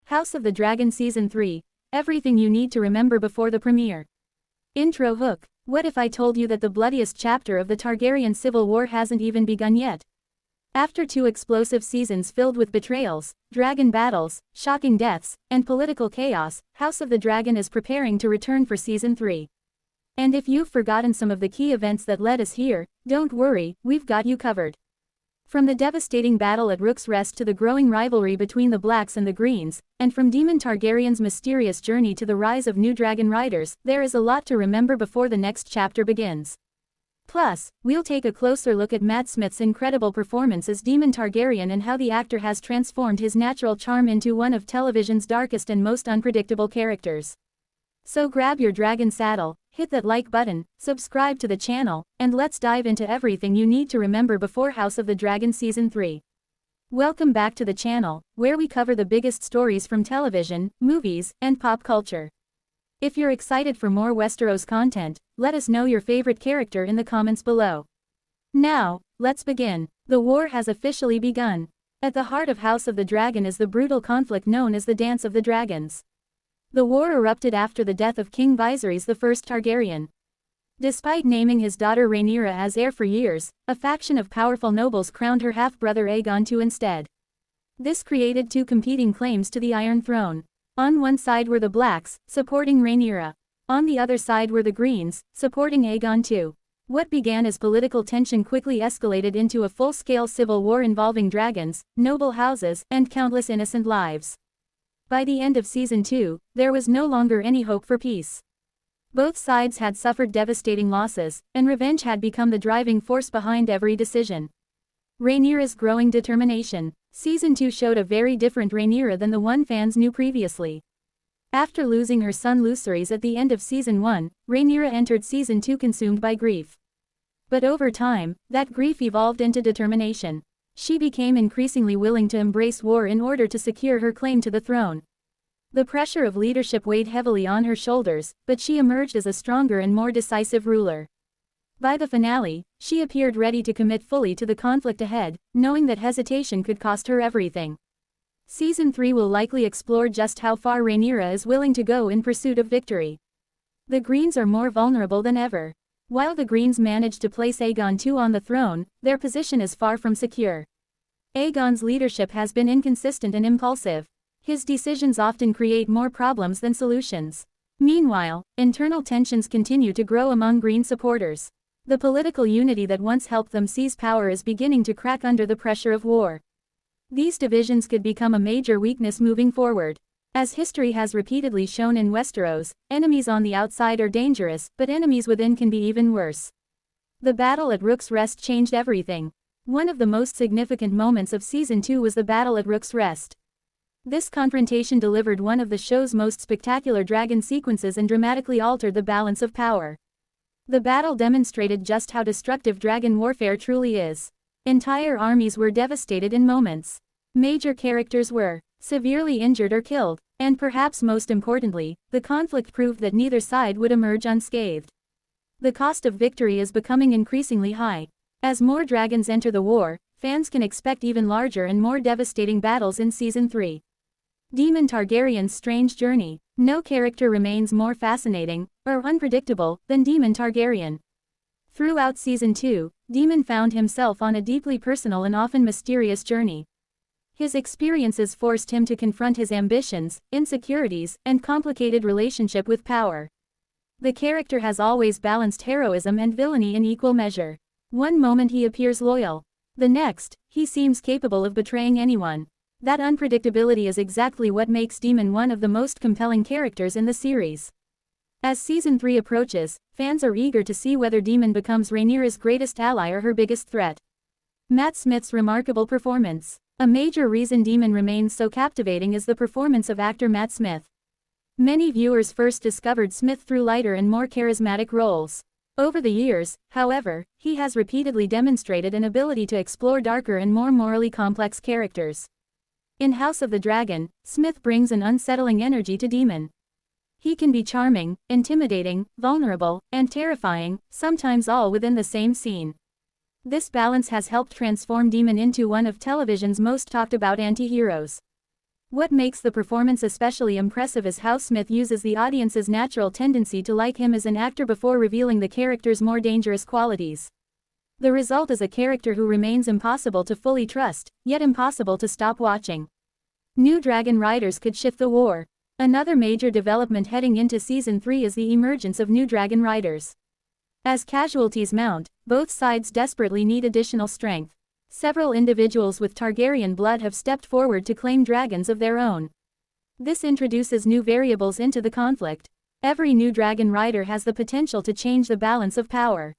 House of the Dragon Season 3. Everything you need to remember before the premiere. Intro hook. What if I told you that the bloodiest chapter of the Targaryen civil war hasn't even begun yet? After 2 explosive seasons filled with betrayals, dragon battles, shocking deaths, and political chaos, House of the Dragon is preparing to return for Season 3. And if you've forgotten some of the key events that led us here, don't worry, we've got you covered. From the devastating battle at Rook's Rest to the growing rivalry between the Blacks and the Greens, and from Daemon Targaryen's mysterious journey to the rise of new dragon riders, there is a lot to remember before the next chapter begins. Plus, we'll take a closer look at Matt Smith's incredible performance as Daemon Targaryen and how the actor has transformed his natural charm into one of television's darkest and most unpredictable characters. So grab your dragon saddle, hit that like button, subscribe to the channel, and let's dive into everything you need to remember before House of the Dragon Season 3. Welcome back to the channel, where we cover the biggest stories from television, movies, and pop culture. If you're excited for more Westeros content, let us know your favorite character in the comments below. Now, let's begin. The war has officially begun. At the heart of House of the Dragon is the brutal conflict known as the Dance of the Dragons. The war erupted after the death of King Viserys I Targaryen. Despite naming his daughter Rhaenyra as heir for years, a faction of powerful nobles crowned her half-brother Aegon II instead. This created 2 competing claims to the Iron Throne. On one side were the Blacks, supporting Rhaenyra. On the other side were the Greens, supporting Aegon II. What began as political tension quickly escalated into a full-scale civil war involving dragons, noble houses, and countless innocent lives. By the end of Season 2, there was no longer any hope for peace. Both sides had suffered devastating losses, and revenge had become the driving force behind every decision. Rhaenyra's growing determination. Season 2 showed a very different Rhaenyra than the one fans knew previously. After losing her son Lucerys at the end of Season 1, Rhaenyra entered Season 2 consumed by grief. But over time, that grief evolved into determination. She became increasingly willing to embrace war in order to secure her claim to the throne. The pressure of leadership weighed heavily on her shoulders, but she emerged as a stronger and more decisive ruler. By the finale, she appeared ready to commit fully to the conflict ahead, knowing that hesitation could cost her everything. Season 3 will likely explore just how far Rhaenyra is willing to go in pursuit of victory. The Greens are more vulnerable than ever. While the Greens managed to place Aegon II on the throne, their position is far from secure. Aegon's leadership has been inconsistent and impulsive. His decisions often create more problems than solutions. Meanwhile, internal tensions continue to grow among Green supporters. The political unity that once helped them seize power is beginning to crack under the pressure of war. These divisions could become a major weakness moving forward. As history has repeatedly shown in Westeros, enemies on the outside are dangerous, but enemies within can be even worse. The battle at Rook's Rest changed everything. One of the most significant moments of Season 2 was the battle at Rook's Rest. This confrontation delivered one of the show's most spectacular dragon sequences and dramatically altered the balance of power. The battle demonstrated just how destructive dragon warfare truly is. Entire armies were devastated in moments. Major characters were severely injured or killed, and perhaps most importantly, the conflict proved that neither side would emerge unscathed. The cost of victory is becoming increasingly high. As more dragons enter the war, fans can expect even larger and more devastating battles in Season 3. Daemon Targaryen's strange journey. No character remains more fascinating, or unpredictable, than Daemon Targaryen. Throughout Season 2, Daemon found himself on a deeply personal and often mysterious journey. His experiences forced him to confront his ambitions, insecurities, and complicated relationship with power. The character has always balanced heroism and villainy in equal measure. One moment he appears loyal. The next, he seems capable of betraying anyone. That unpredictability is exactly what makes Daemon one of the most compelling characters in the series. As Season 3 approaches, fans are eager to see whether Daemon becomes Rhaenyra's greatest ally or her biggest threat. Matt Smith's remarkable performance. A major reason Daemon remains so captivating is the performance of actor Matt Smith. Many viewers first discovered Smith through lighter and more charismatic roles. Over the years, however, he has repeatedly demonstrated an ability to explore darker and more morally complex characters. In House of the Dragon, Smith brings an unsettling energy to Daemon. He can be charming, intimidating, vulnerable, and terrifying, sometimes all within the same scene. This balance has helped transform Daemon into one of television's most talked about anti-heroes. What makes the performance especially impressive is how Smith uses the audience's natural tendency to like him as an actor before revealing the character's more dangerous qualities. The result is a character who remains impossible to fully trust, yet impossible to stop watching. New dragon riders could shift the war. Another major development heading into Season 3 is the emergence of new dragon riders. As casualties mount, both sides desperately need additional strength. Several individuals with Targaryen blood have stepped forward to claim dragons of their own. This introduces new variables into the conflict. Every new dragon rider has the potential to change the balance of power.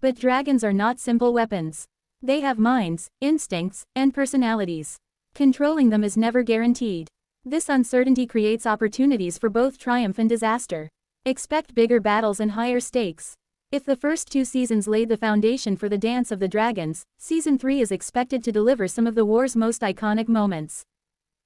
But dragons are not simple weapons. They have minds, instincts, and personalities. Controlling them is never guaranteed. This uncertainty creates opportunities for both triumph and disaster. Expect bigger battles and higher stakes. If the first 2 seasons laid the foundation for the Dance of the Dragons, Season 3 is expected to deliver some of the war's most iconic moments.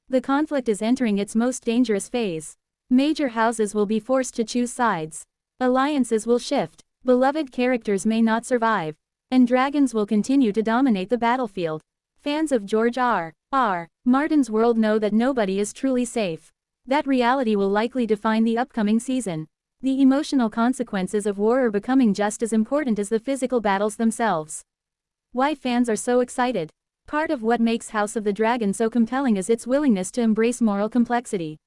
The conflict is entering its most dangerous phase. Major houses will be forced to choose sides. Alliances will shift, beloved characters may not survive, and dragons will continue to dominate the battlefield. Fans of George R.R. Martin's world know that nobody is truly safe. That reality will likely define the upcoming season. The emotional consequences of war are becoming just as important as the physical battles themselves. Why fans are so excited? Part of what makes House of the Dragon so compelling is its willingness to embrace moral complexity.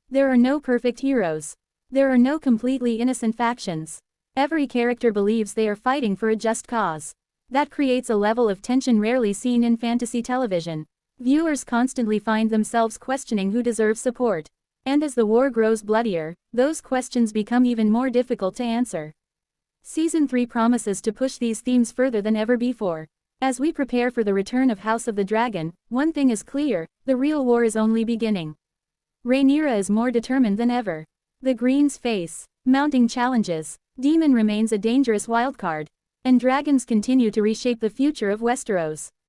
There are no perfect heroes. There are no completely innocent factions. Every character believes they are fighting for a just cause. That creates a level of tension rarely seen in fantasy television. Viewers constantly find themselves questioning who deserves support. And as the war grows bloodier, those questions become even more difficult to answer. Season 3 promises to push these themes further than ever before. As we prepare for the return of House of the Dragon, one thing is clear: the real war is only beginning. Rhaenyra is more determined than ever. The Greens face mounting challenges. Daemon remains a dangerous wildcard. And dragons continue to reshape the future of Westeros.